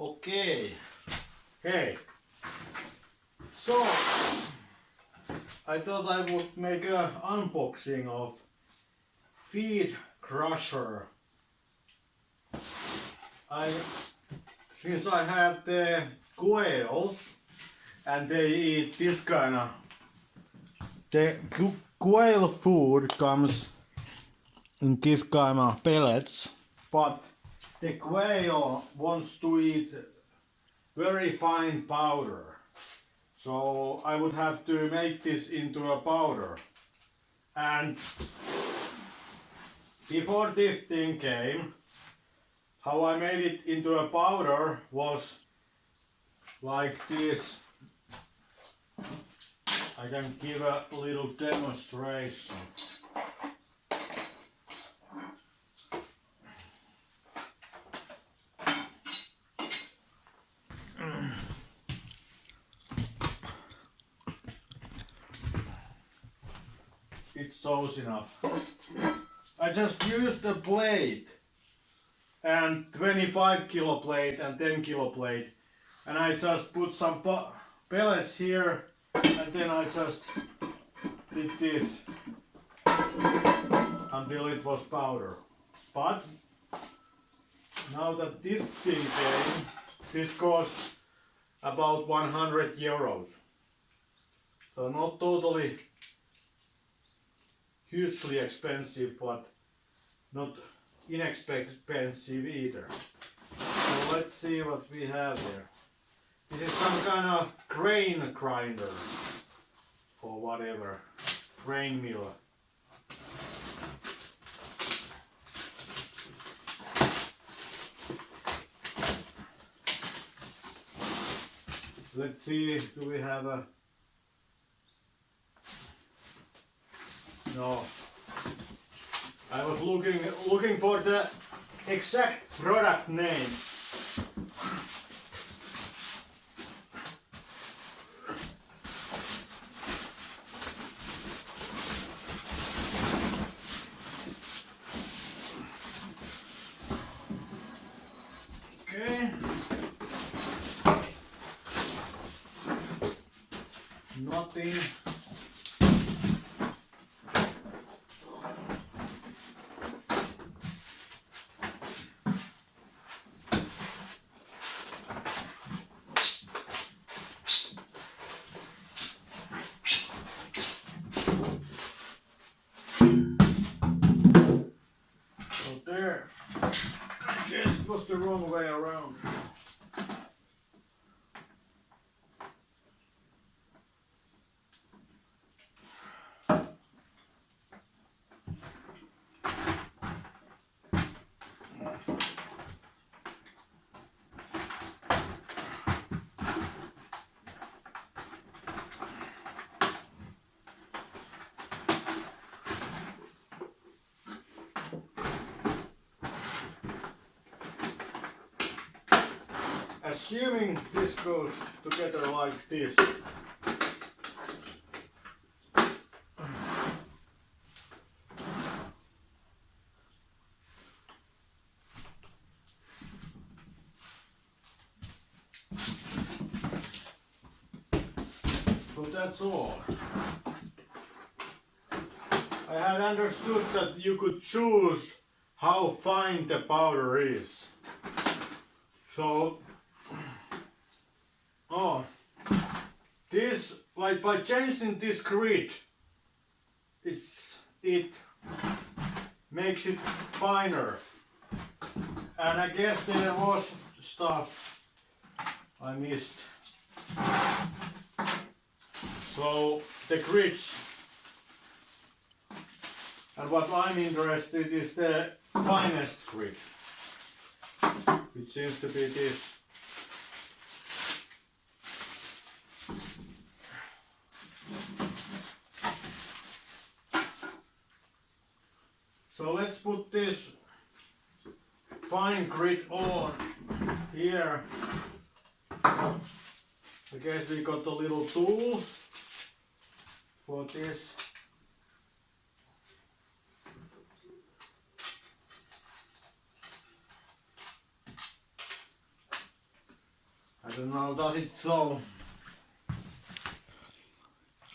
Okay. Hey. So I thought I would make an unboxing of feed crusher. Since I have the quails and they eat this kind of the quail food comes in this kind of pellets, but the quail wants to eat very fine powder. So I would have to make this into a powder. And before this thing came, how I made it into a powder was like this. I can give a little demonstration. It shows enough. I just used a plate and 25 kilo plate and 10 kilo plate, and I just put some pellets here, and then I just did this until it was powder. But now that this thing came, this costs about 100 euros. So not totally hugely expensive, but not inexpensive either. So let's see what we have here. This is some kind of grain grinder or whatever, grain mill. Let's see, do we have a... No. I was looking for the exact product name. Okay. Nothing. There. I guess it was the wrong way around. Assuming this goes together like this. So that's all. I had understood that you could choose how fine the powder is. So, this, like by changing this grid, it makes it finer. And I guess there was stuff I missed. So the grids, and what I'm interested is the finest grid, which seems to be this. So let's put this fine grid on here. I guess we got a little tool for this. I don't know, does it so?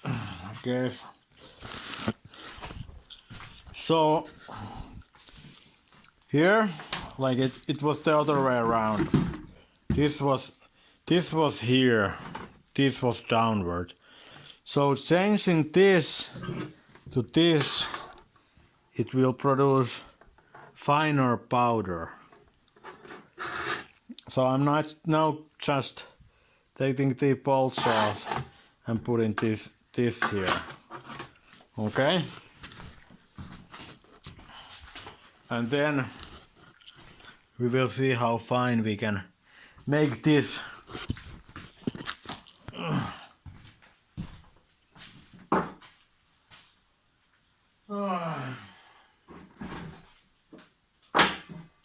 I guess. So here, like it was the other way around. This was here, this was downward. So changing this to this, it will produce finer powder. So I'm not now just taking the bolts off and putting this here. Okay? And then we will see how fine we can make this.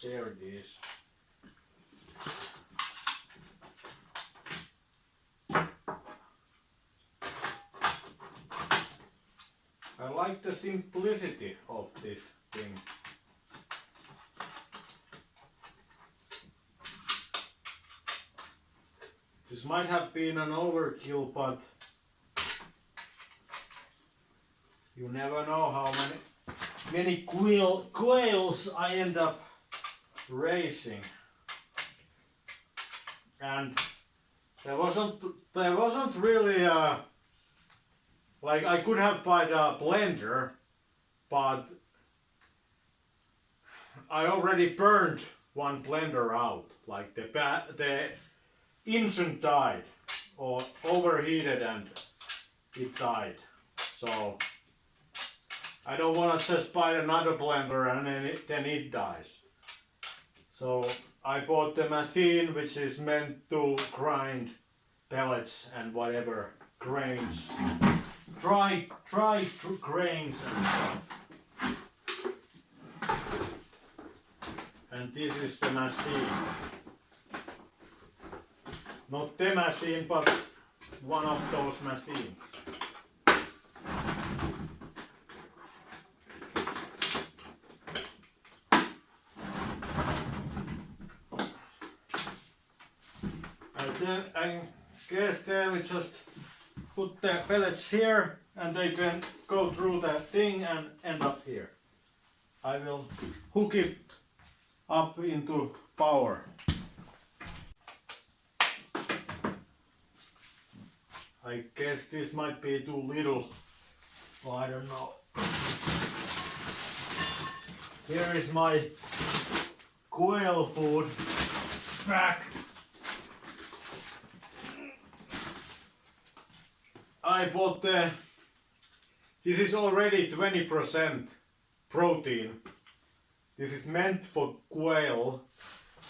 There it is. I like the simplicity of this thing. This might have been an overkill, but you never know how many quails I end up raising. And there wasn't really like I could have bought a blender, but I already burned one blender out. Like the engine died or overheated and it died. So I don't want to just buy another blender and then it dies. So I bought the machine which is meant to grind pellets and whatever grains, dry grains and stuff. And this is the machine. Not the machine, but one of those machines. And then I guess then we just put the pellets here and they can go through that thing and end up here. I will hook it up into power. I guess this might be too little. Well, I don't know. Here is my quail food pack. I bought this is already 20% protein. This is meant for quail,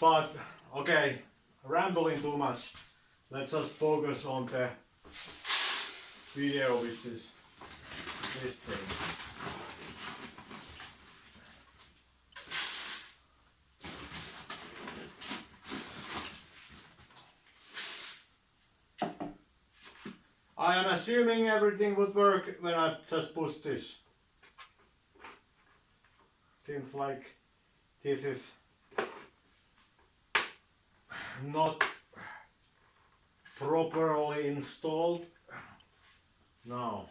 but okay, rambling too much. Let's just focus on the video, which is this thing. I am assuming everything would work when I just push this. Seems like this is not properly installed. No.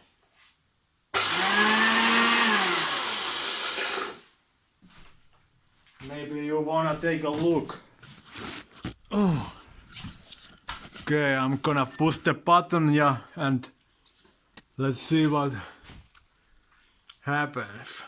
Maybe you wanna take a look. Oh. Okay, I'm gonna push the button, yeah, and let's see what happens.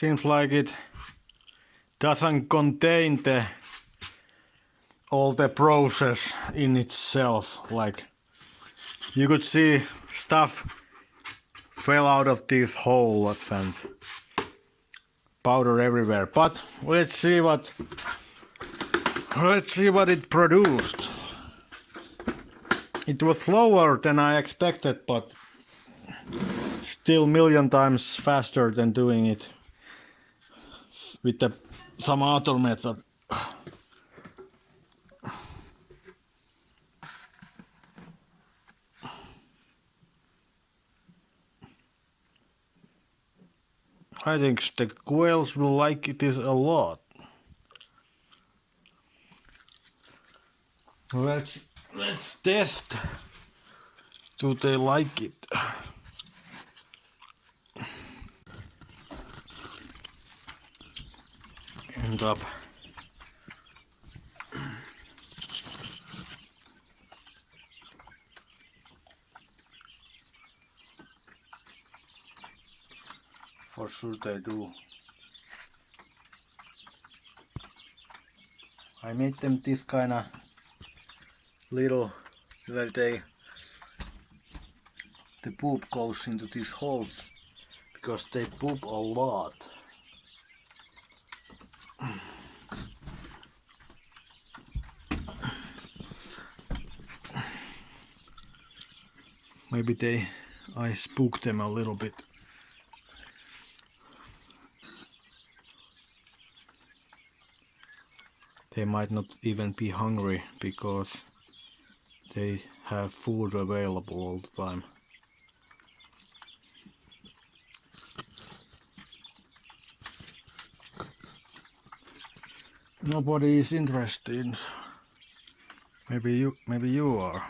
seems like it doesn't contain all the process in itself. Like you could see stuff fell out of these holes and powder everywhere. But let's see what it produced. It was slower than I expected, but still million times faster than doing it with some other method. I think the quails will like this a lot. Let's test. Do they like it? End up. For sure they do. I made them this kind of little where the poop goes into these holes because they poop a lot. Maybe I spooked them a little bit. They might not even be hungry because they have food available all the time. Nobody is interested. Maybe you are.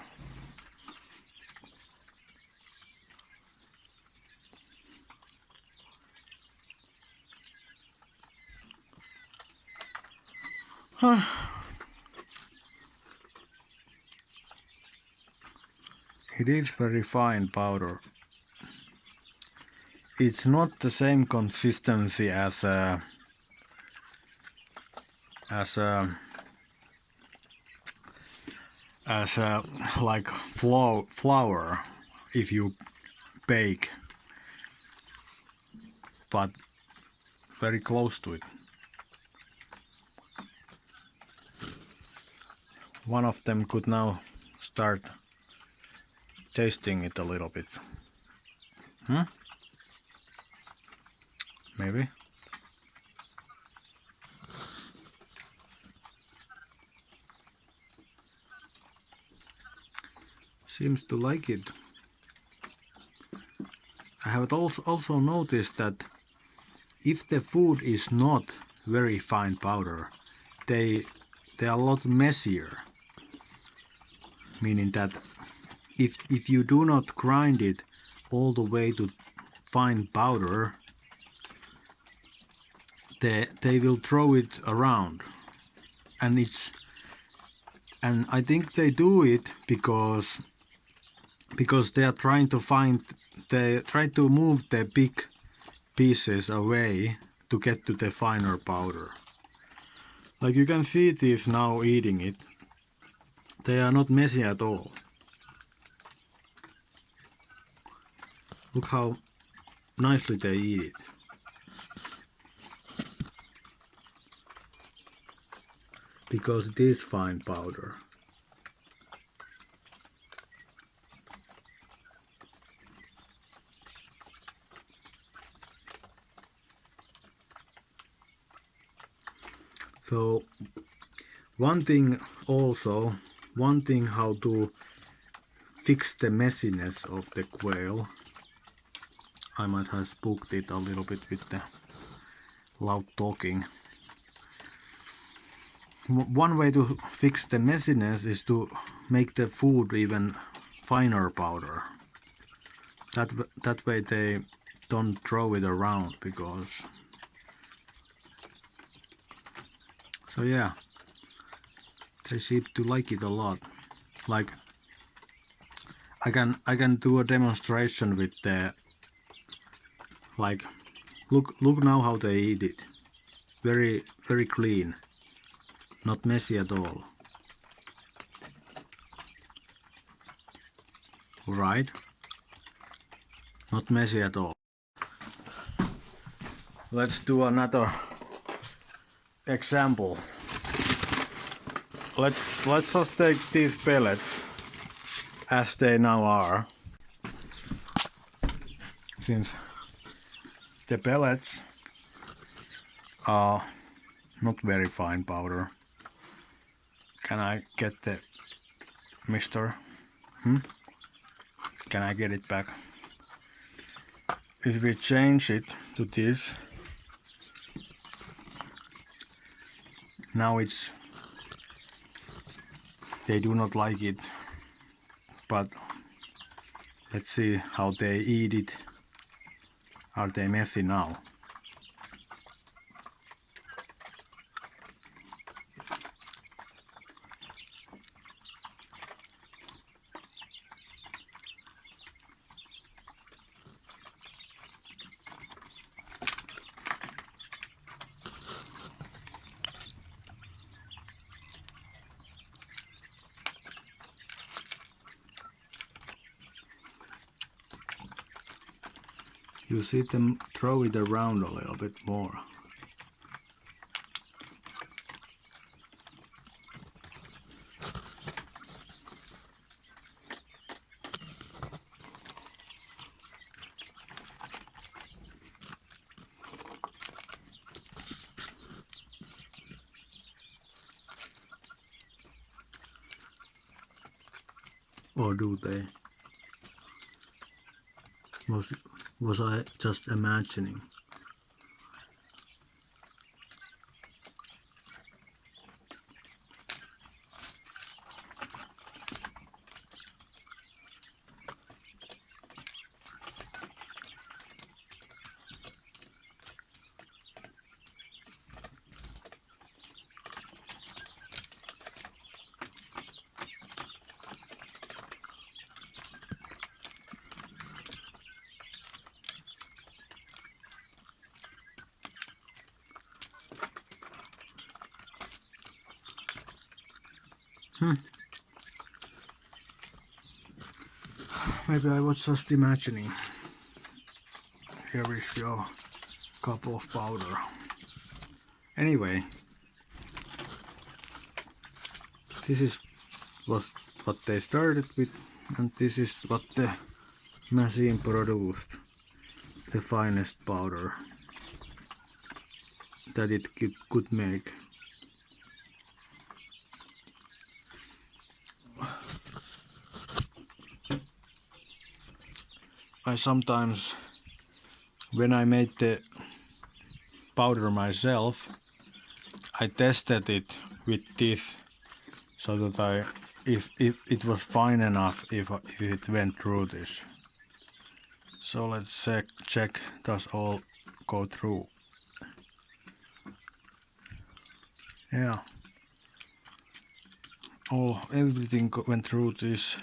Huh. It is very fine powder. It's not the same consistency as like flour if you bake, but very close to it. One of them could now start tasting it a little bit. Maybe. Seems to like it. I have also noticed that if the food is not very fine powder, they are a lot messier. Meaning that if you do not grind it all the way to fine powder, they will throw it around, and I think they do it because they are trying to move the big pieces away to get to the finer powder. Like you can see these now eating it. They are not messy at all. Look how nicely they eat it. Because it is fine powder. So one thing how to fix the messiness of the quail. I might have spooked it a little bit with the loud talking. One way to fix the messiness is to make the food even finer powder. That way they don't throw it around, because so yeah, they seem to like it a lot. Like I can do a demonstration with the, like, Look now how they eat it. Very clean, not messy at all. Right? Not messy at all. Let's do another example. Let's just take these pellets as they now are. Since the pellets are not very fine powder. Can I get the mister? Can I get it back? If we change it to this, now they do not like it, but let's see how they eat it. Are they messy now? You see them throw it around a little bit more. Or do they? Was I just imagining? Maybe I was just imagining. Here is your cup of powder. Anyway, this is what they started with, and this is what the machine produced. The finest powder that it could make. I sometimes, when I made the powder myself, I tested it with this, so that if it was fine enough, if it went through this. So let's check does all go through. Yeah. Oh, everything went through this.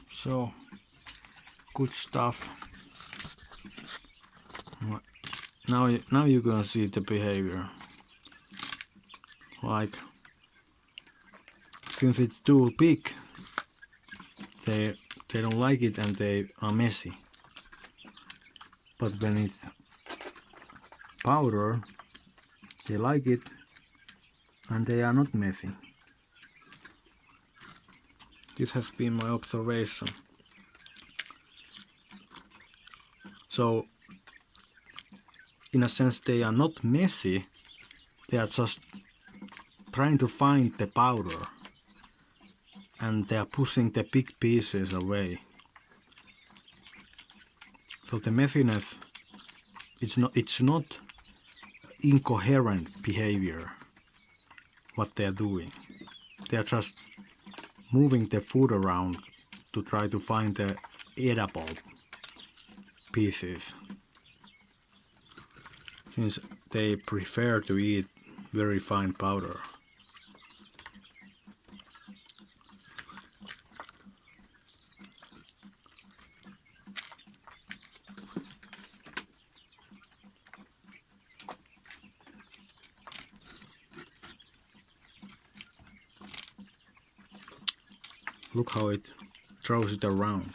So good stuff. Now you're gonna see the behavior. Like, since it's too big, they don't like it and they are messy. But when it's powder, they like it and they are not messy. This has been my observation. So, in a sense, they are not messy, they are just trying to find the powder, and they are pushing the big pieces away. So the messiness, it's not incoherent behavior what they are doing. They are just moving the food around to try to find the edible pieces, since they prefer to eat very fine powder. Look how it throws it around.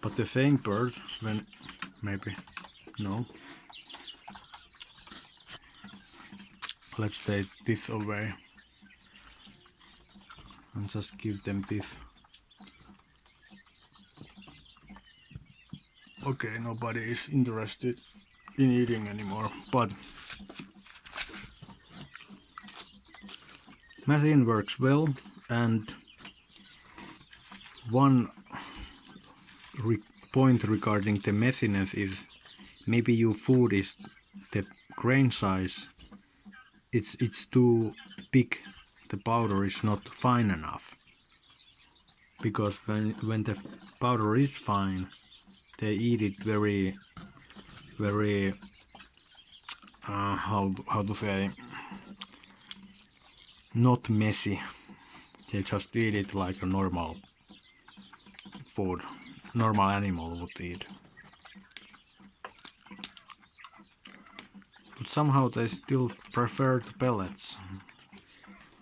But the same bird, when maybe no. Let's take this away and just give them this. Okay, nobody is interested in eating anymore, but machine works well. And one point regarding the messiness is maybe your food is the grain size, it's too big, the powder is not fine enough, because when the powder is fine, they eat it very how to say, not messy. They just eat it like a normal food, normal animal would eat. But somehow they still prefer the pellets.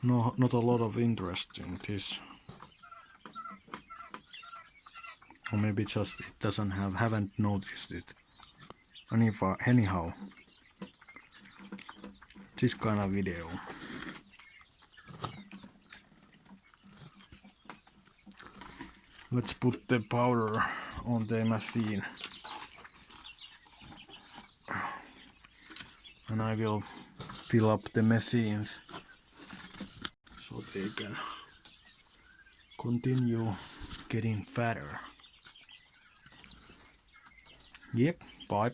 No, not a lot of interest in this. Or maybe just it doesn't haven't noticed it. Anyhow, this kind of video. Let's put the powder on the machine. And I will fill up the machines so they can continue getting fatter. Yep, bye.